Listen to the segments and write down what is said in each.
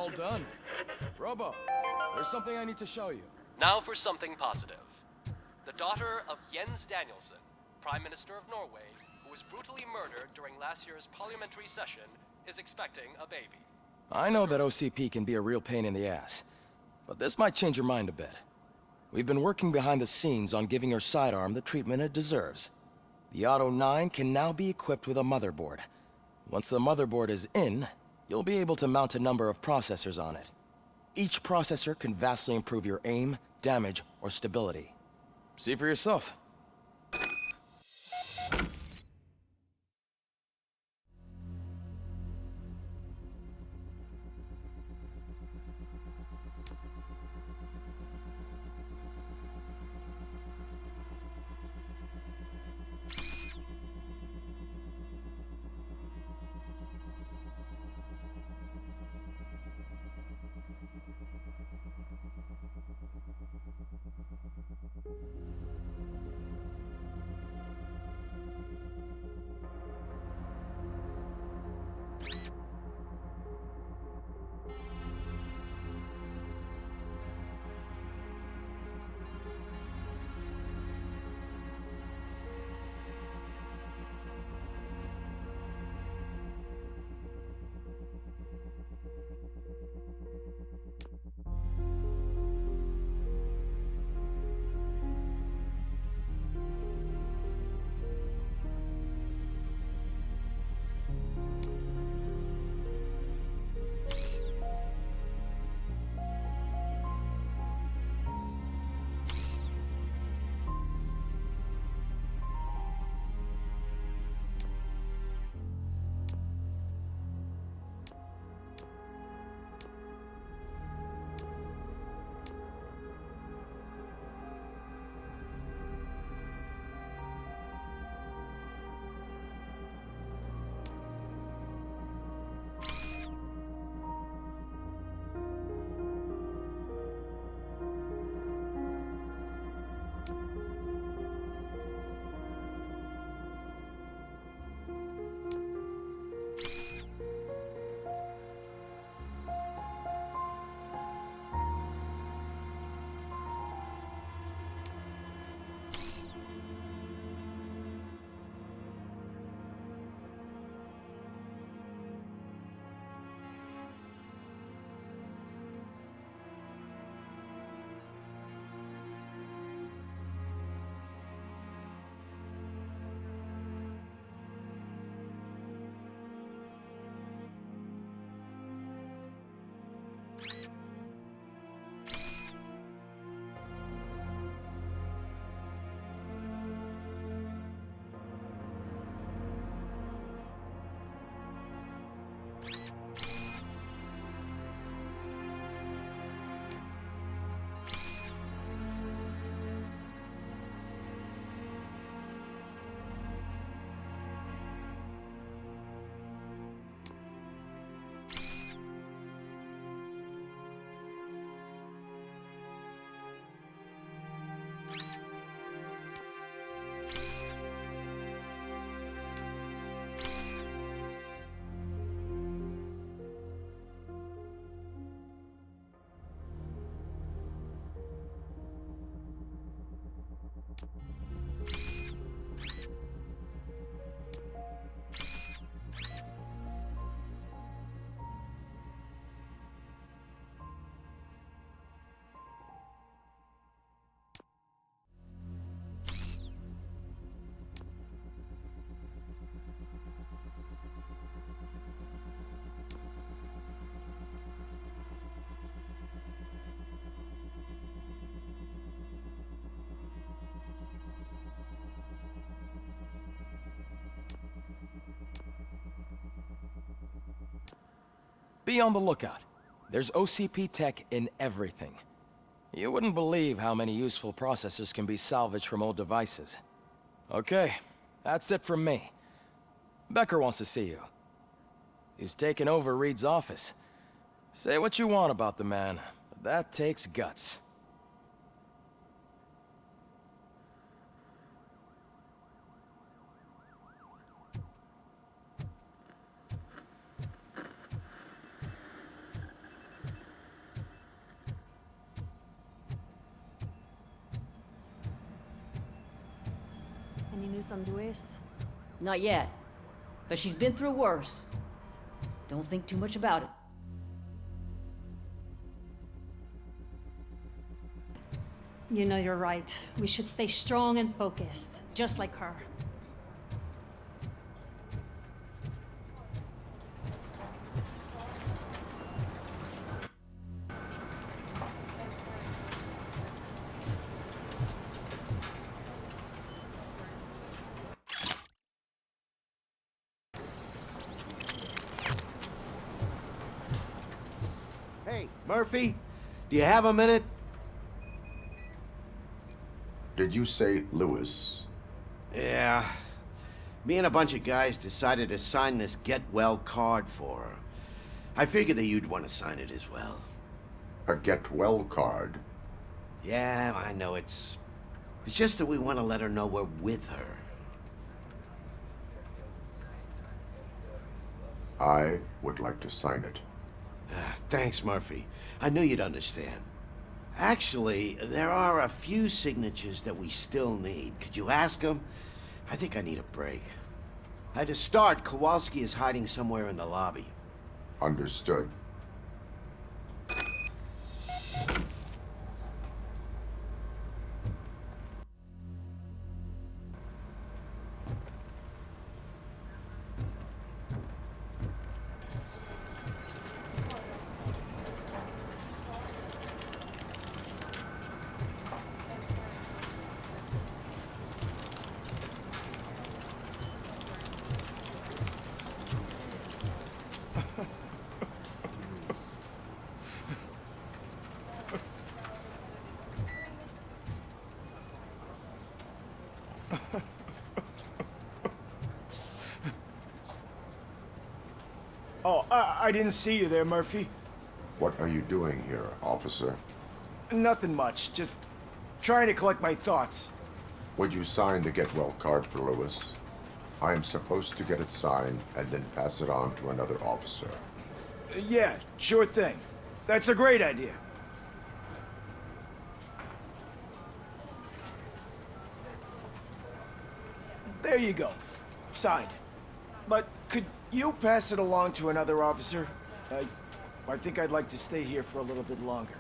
All done. Robo, there's something I need to show you. Now for something positive. The daughter of Jens Danielson, Prime Minister of Norway, who was brutally murdered during last year's parliamentary session, is expecting a baby. I know that OCP can be a real pain in the ass, but this might change your mind a bit. We've been working behind the scenes on giving her sidearm the treatment it deserves. The Auto 9 can now be equipped with a motherboard. Once the motherboard is in, you'll be able to mount a number of processors on it. Each processor can vastly improve your aim, damage, or stability. See for yourself. Be on the lookout. There's OCP tech in everything. You wouldn't believe how many useful processors can be salvaged from old devices. Okay, that's it from me. Becker wants to see you. He's taken over Reed's office. Say what you want about the man, but that takes guts. news on Luis? Not yet. But she's been through worse. Don't think too much about it. You know you're right. We should stay strong and focused, just like her. Hey, Murphy, do you have a minute? Did you say Lewis? Yeah. Me and a bunch of guys decided to sign this get well card for her. I figured that you'd want to sign it as well. A get well card? Yeah, I know it's just that we want to let her know we're with her. I would like to sign it. Thanks, Murphy. I knew you'd understand. Actually, there are a few signatures that we still need. Could you ask them? I think I need a break. To start, Kowalski is hiding somewhere in the lobby. Understood. Oh, I didn't see you there, Murphy. What are you doing here, officer? Nothing much, just trying to collect my thoughts. Would you sign the get well card for Lewis? I am supposed to get it signed and then pass it on to another officer. Yeah, sure thing. That's a great idea. There you go. Signed. But could you pass it along to another officer? I think I'd like to stay here for a little bit longer.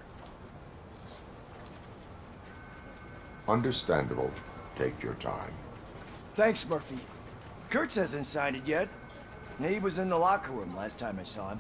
Understandable. Take your time. Thanks, Murphy. Kurtz hasn't signed it yet. He was in the locker room last time I saw him.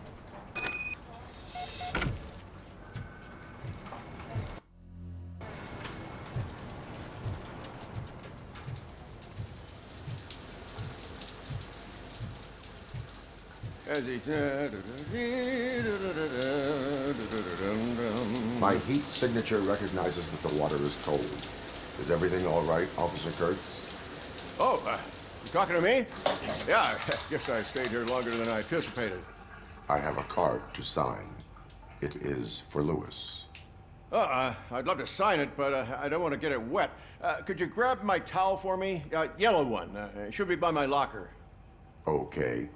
My heat signature recognizes that the water is cold. Is everything all right, Officer Kurtz? Oh, you talking to me? Yeah, I guess I stayed here longer than I anticipated. I have a card to sign. It is for Lewis. I'd love to sign it, but I don't want to get it wet. Could you grab my towel for me? Yellow one. It should be by my locker. Okay.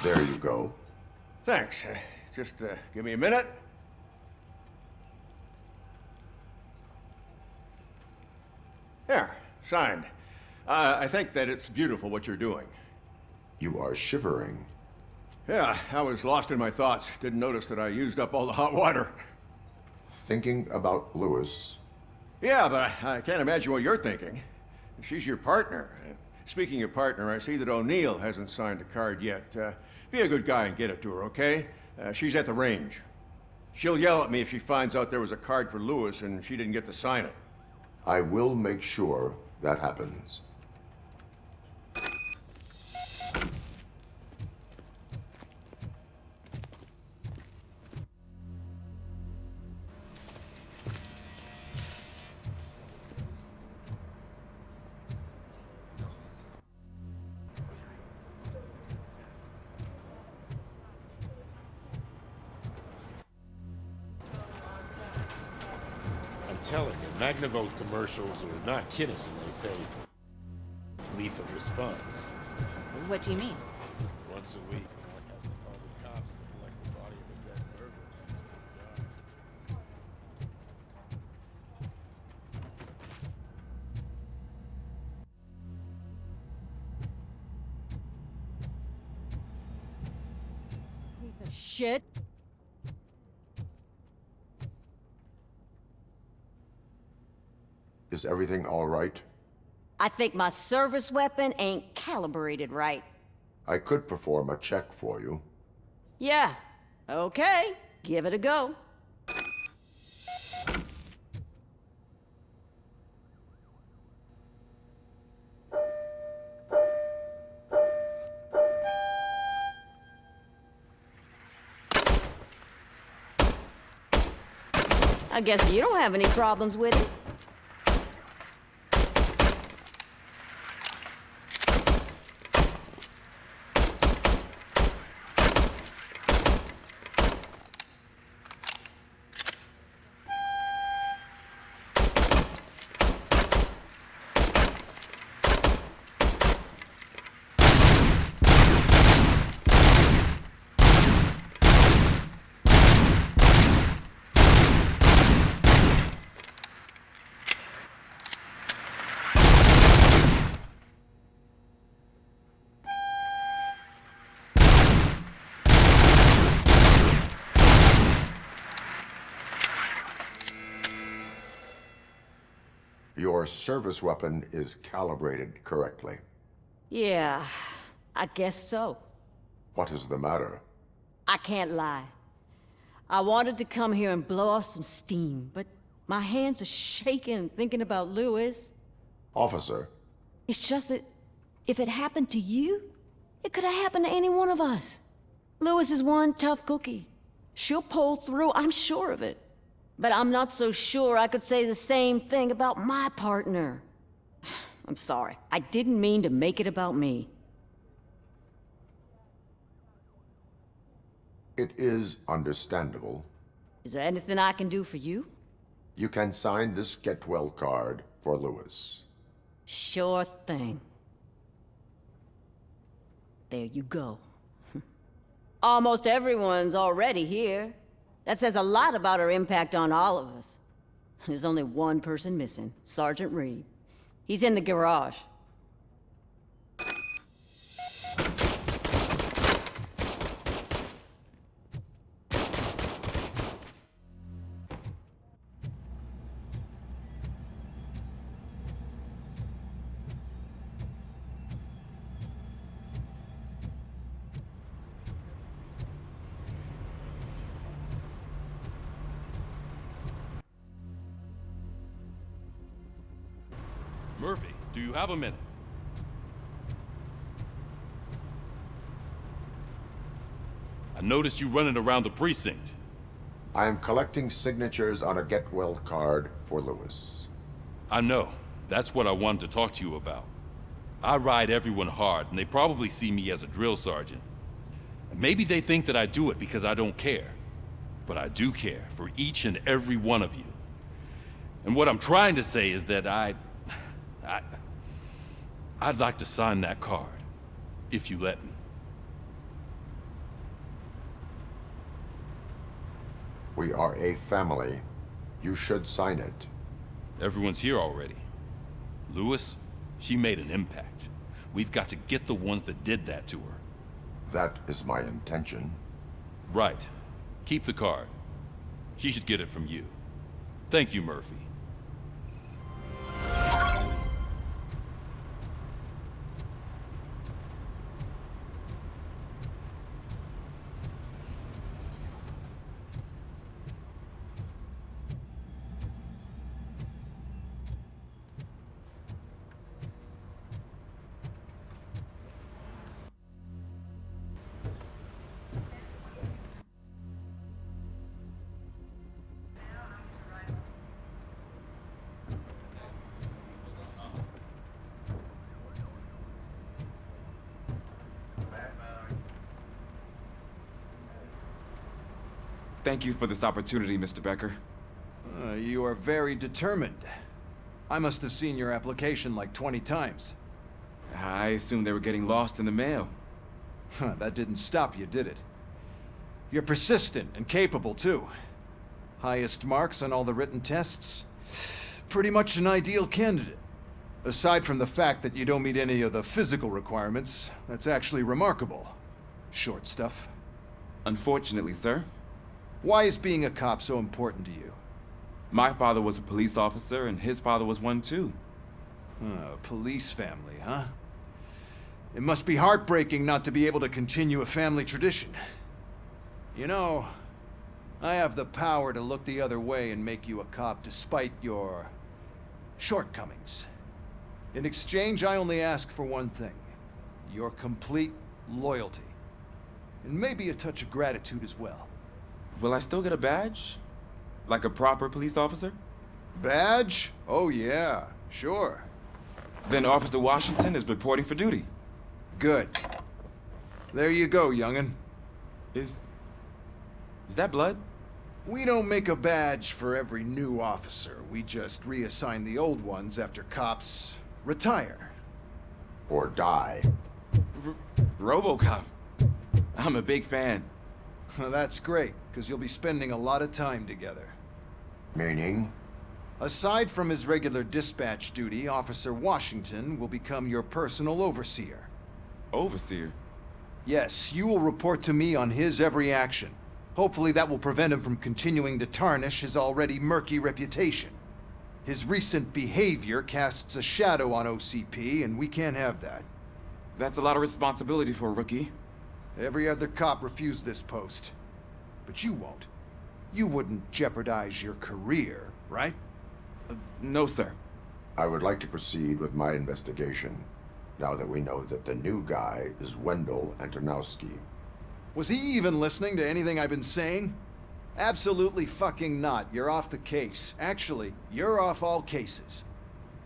There you go. Thanks. Just give me a minute. There, signed. I think that it's beautiful what you're doing. You are shivering. Yeah, I was lost in my thoughts. Didn't notice that I used up all the hot water. Thinking about Lewis. Yeah, but I can't imagine what you're thinking. She's your partner. Speaking of partner, I see that O'Neill hasn't signed a card yet. Be a good guy and get it to her, okay? She's at the range. She'll yell at me if she finds out there was a card for Lewis and she didn't get to sign it. I will make sure that happens. telling you, Magnavolt commercials are not kidding when they say lethal response. What do you mean? Once a week, Mark has to call the cops to collect the body of a dead burglar in his front yard. Piece of shit. Is everything all right? I think my service weapon ain't calibrated right. I could perform a check for you. Yeah, okay, give it a go. I guess you don't have any problems with it. Your service weapon is calibrated correctly. Yeah, I guess so. What is the matter? I can't lie. I wanted to come here and blow off some steam, but my hands are shaking thinking about Lewis. Officer, It's just that if it happened to you, it could have happened to any one of us. Lewis is one tough cookie. She'll pull through, I'm sure of it. But I'm not so sure I could say the same thing about my partner. I'm sorry. I didn't mean to make it about me. it is understandable. Is there anything I can do for you? You can sign this get well card for Lewis. Sure thing. There you go. Almost everyone's already here. That says a lot about her impact on all of us. There's only one person missing, Sergeant Reed. He's in the garage. Murphy, do you have a minute? I noticed you running around the precinct. I am collecting signatures on a get well card for Lewis. I know. That's what I wanted to talk to you about. I ride everyone hard, and they probably see me as a drill sergeant. And maybe they think that I do it because I don't care. But I do care for each and every one of you. And what I'm trying to say is that I'd like to sign that card, if you let me. We are a family. You should sign it. Everyone's here already. Lewis, she made an impact. We've got to get the ones that did that to her. That is my intention. Right. Keep the card. She should get it from you. Thank you, Murphy. Thank you for this opportunity, Mr. Becker. You are very determined. I must have seen your application like 20 times. I assumed they were getting lost in the mail. That didn't stop you, did it? You're persistent and capable, too. Highest marks on all the written tests. Pretty much an ideal candidate. Aside from the fact that you don't meet any of the physical requirements, that's actually remarkable. Short stuff. Unfortunately, sir. Why is being a cop so important to you? My father was a police officer, and his father was one too. A police family, huh? It must be heartbreaking not to be able to continue a family tradition. You know, I have the power to look the other way and make you a cop despite your shortcomings. In exchange, I only ask for one thing. Your complete loyalty. And maybe a touch of gratitude as well. Will I still get a badge? Like a proper police officer? Badge? Oh yeah, sure. Then Officer Washington is reporting for duty. Good. There you go, young'un. Is that blood? We don't make a badge for every new officer. We just reassign the old ones after cops retire. Or die. RoboCop. I'm a big fan. That's great, because you'll be spending a lot of time together. Meaning? Aside from his regular dispatch duty, Officer Washington will become your personal overseer. Overseer? Yes, you will report to me on his every action. Hopefully that will prevent him from continuing to tarnish his already murky reputation. His recent behavior casts a shadow on OCP, and we can't have that. That's a lot of responsibility for a rookie. Every other cop refused this post. But you won't. You wouldn't jeopardize your career, right? No, sir. I would like to proceed with my investigation, now that we know that the new guy is Wendell Antonowski. Was he even listening to anything I've been saying? Absolutely fucking not. You're off the case. Actually, you're off all cases.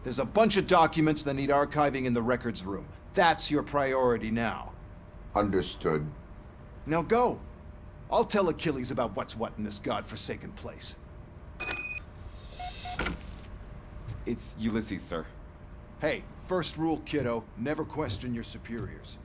There's a bunch of documents that need archiving in the records room. That's your priority now. Understood. Now go. I'll tell Achilles about what's what in this godforsaken place. It's Ulysses, sir. Hey, first rule, kiddo, never question your superiors.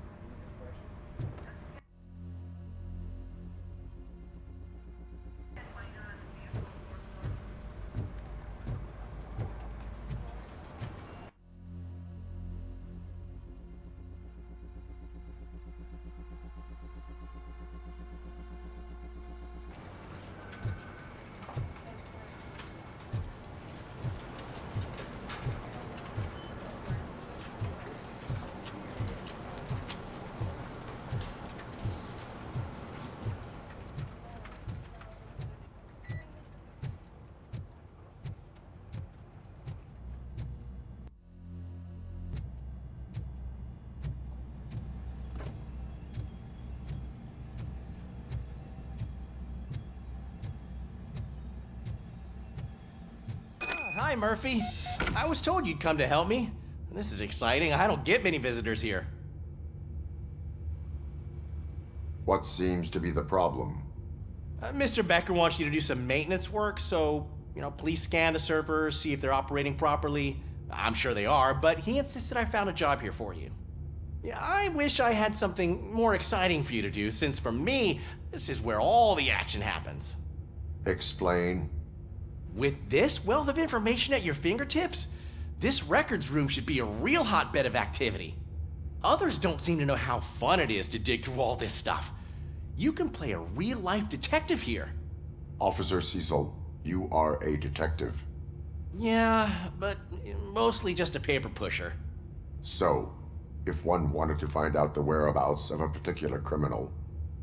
Hi, Murphy. I was told you'd come to help me. This is exciting. I don't get many visitors here. What seems to be the problem? Mr. Becker wants you to do some maintenance work, so, please scan the servers, see if they're operating properly. I'm sure they are, but he insisted I found a job here for you. Yeah, I wish I had something more exciting for you to do, since for me, this is where all the action happens. Explain. With this wealth of information at your fingertips, this records room should be a real hotbed of activity. Others don't seem to know how fun it is to dig through all this stuff. You can play a real-life detective here. Officer Cecil, you are a detective. Yeah, but mostly just a paper pusher. So, if one wanted to find out the whereabouts of a particular criminal,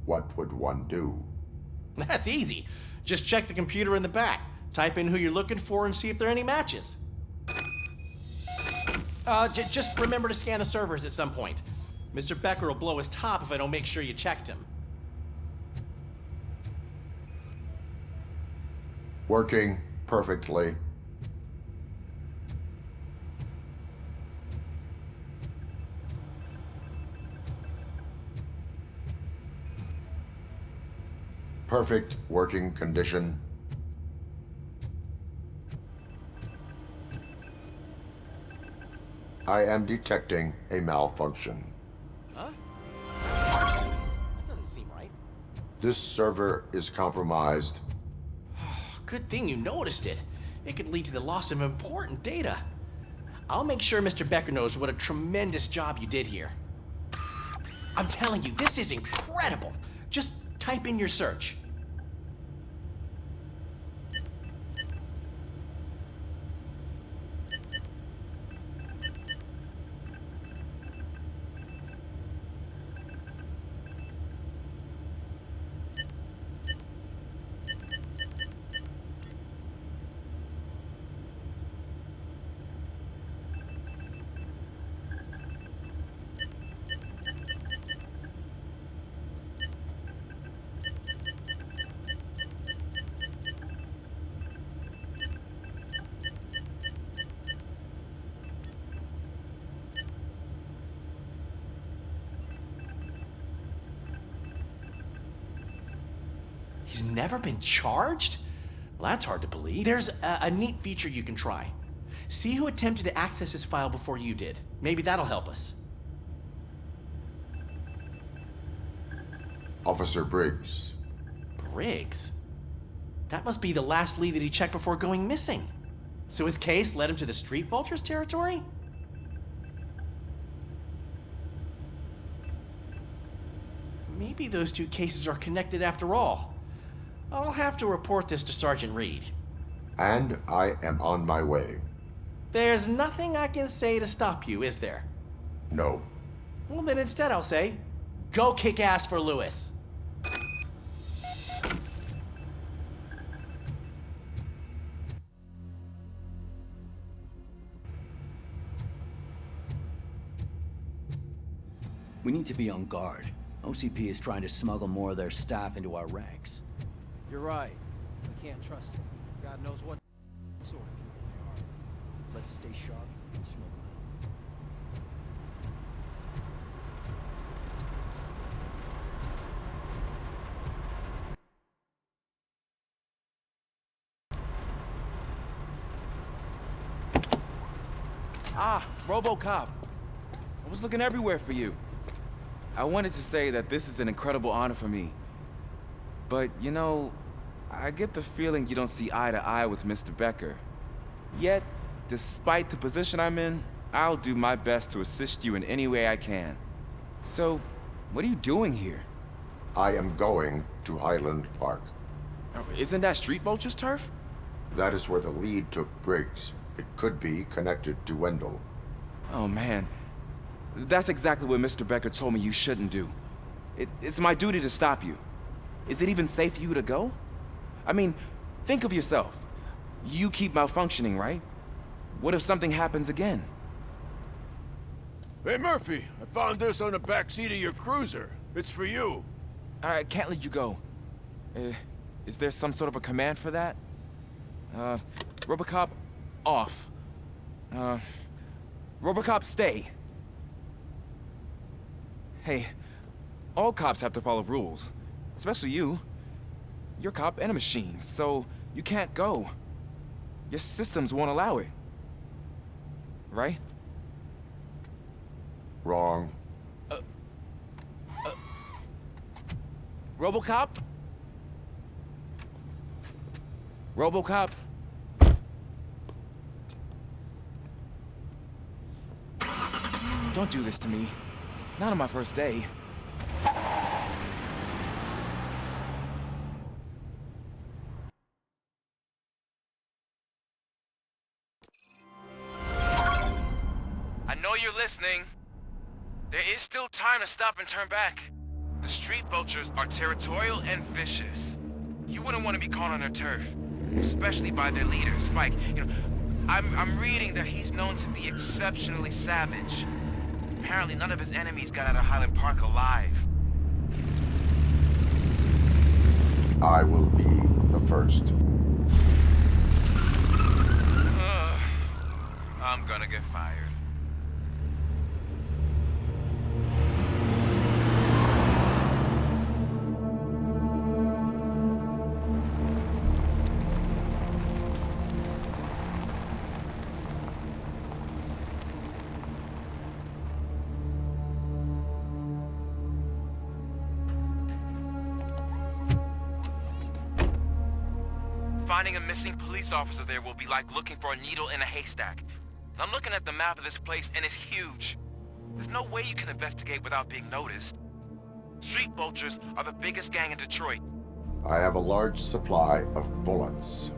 what would one do? That's easy. Just check the computer in the back. Type in who you're looking for and see if there are any matches. Just remember to scan the servers at some point. Mr. Becker will blow his top if I don't make sure you checked him. Working perfectly. Perfect working condition. I am detecting a malfunction. Huh? That doesn't seem right. This server is compromised. Good thing you noticed it. It could lead to the loss of important data. I'll make sure Mr. Becker knows what a tremendous job you did here. I'm telling you, this is incredible. Just type in your search. He's never been charged? Well, that's hard to believe. There's a neat feature you can try. See who attempted to access his file before you did. Maybe that'll help us. Officer Briggs. Briggs? That must be the last lead that he checked before going missing. So his case led him to the Street Vultures territory? Maybe those two cases are connected after all. I'll have to report this to Sergeant Reed. And I am on my way. There's nothing I can say to stop you, is there? No. Well, then instead I'll say, go kick ass for Lewis. We need to be on guard. OCP is trying to smuggle more of their staff into our ranks. You're right. We can't trust them. God knows what sort of people they are. Let's stay sharp and smoke them. Ah, RoboCop. I was looking everywhere for you. I wanted to say that this is an incredible honor for me. But, you know, I get the feeling you don't see eye to eye with Mr. Becker. Yet, despite the position I'm in, I'll do my best to assist you in any way I can. So, what are you doing here? I am going to Highland Park. Isn't that Street Vulture's turf? That is where the lead took Briggs. It could be connected to Wendell. Oh, man. That's exactly what Mr. Becker told me you shouldn't do. It's my duty to stop you. Is it even safe for you to go? I mean, think of yourself. You keep malfunctioning, right? What if something happens again? Hey, Murphy, I found this on the back seat of your cruiser. It's for you. I can't let you go. Is there some sort of a command for that? RoboCop, off. RoboCop, stay. Hey, all cops have to follow rules. Especially you. You're a cop and a machine, so you can't go. Your systems won't allow it. Right? Wrong. RoboCop? RoboCop? Don't do this to me. Not on my first day. I know you're listening. There is still time to stop and turn back. The Street Vultures are territorial and vicious. You wouldn't want to be caught on their turf, especially by their leader, Spike. You know, I'm reading that he's known to be exceptionally savage. Apparently, none of his enemies got out of Highland Park alive. I will be the first. I'm gonna get fired. finding a missing police officer there will be like looking for a needle in a haystack. I'm looking at the map of this place and it's huge. There's no way you can investigate without being noticed. Street vultures are the biggest gang in Detroit. I have a large supply of bullets.